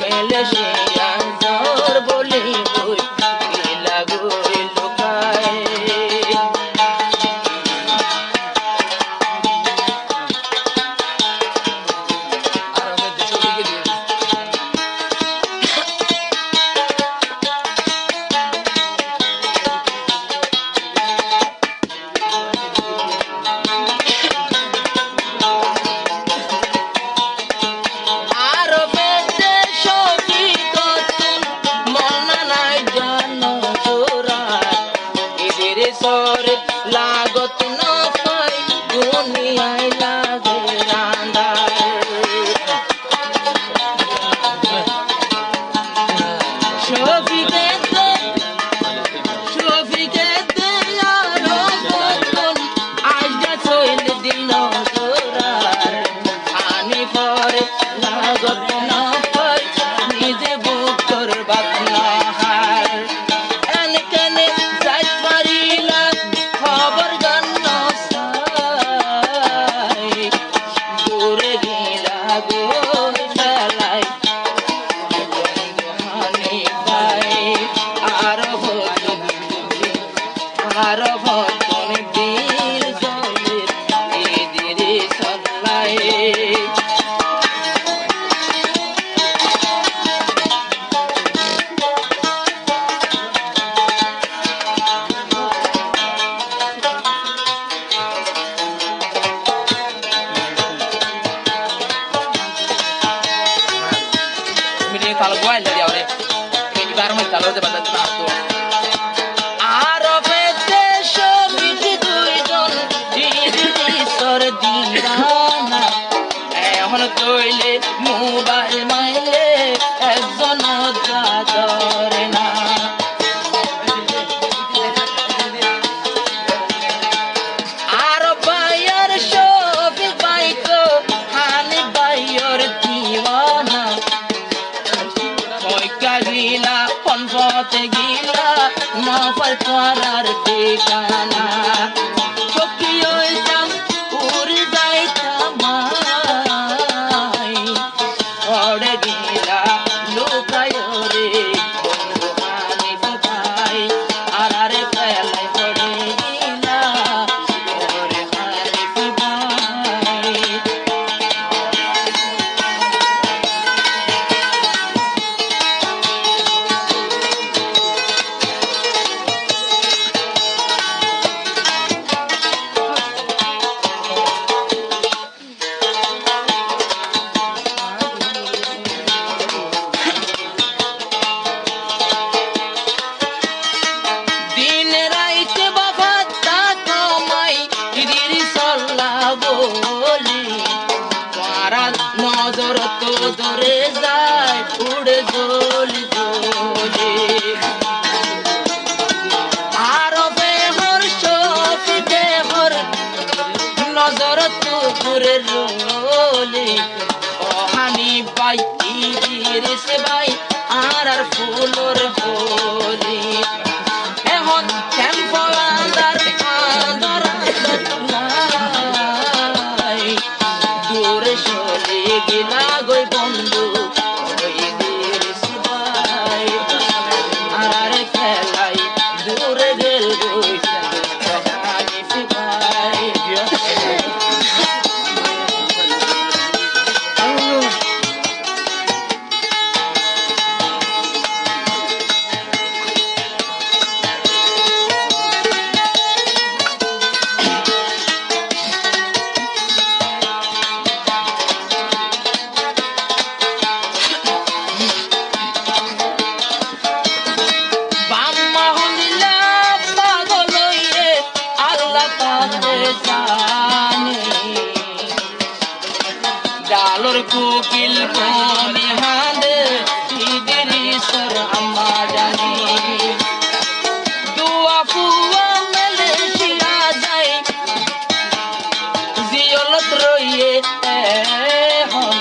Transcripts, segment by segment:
মেলেশিয়া জ্বর বলি বই গিলা গই লুকায় লাগত না পাই দুনিয়ায় লাগে রান্দার শফিকেতে আরো বদন আইজা চইল দিন জোরার আনি পরে লাগত না পাই নিজে বুক করবাত না হার এনকেনে যাইত পারিলা খবর গান সাই দূরে গিলা গো চালাই হানি পাই আর ভজন দিল জলে এদিরে সল্লাই kalau gue dari awalnya ini baru mau kalau udah pada tahu arafete shobiti duijon didi sor dirana ehon toile mobile maile ekjon dore na aro bayar shobi baito hani bayor diwana গিলা পনপতে গিলা নফর তোরার ঠিকানা চোখি হইতাম উড়ে যাইতাম ওড়ে গিলা লুকায় রে বন্ধু হানিফ ভাই আর আরে ফেলাই পড়ে গিলা ওরে হানিফ ভাই নজর তো ধরে যায় উড়ে জলি জলি আরো বেহর শফি বেহর নজর তো ধরে রলি হানি ভাই ইদিরিস ভাই আর ফুলর হলি এখন ক্যাম্প আন্দার আন্দর দূরে সরে গেলা গই বন্ধু ওই দিরিস ভাই আর খেলাই দূরে গেল গই হানিফ ভাই ডালর কোকিল কোনে হাঁদে ইদিরিসর আম্মা জানি দুয়া ফুয়া মেলেশিয়া যাই জিয়লত রইয়ে এখন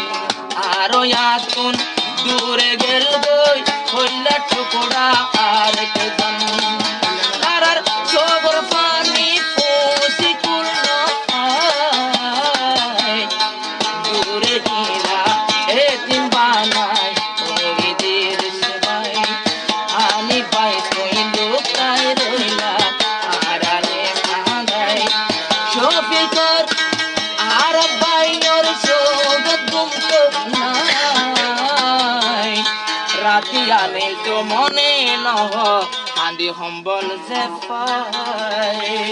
আরো ইয়াতুন দূরে গেল গই হইলা টুকরা আর কে জান তারার সবর পানি পৌঁছি কুল দূরে গিলা এতিম বানাই দিয়া নিজ মনে নহ হান্দি সম্বল যে পাই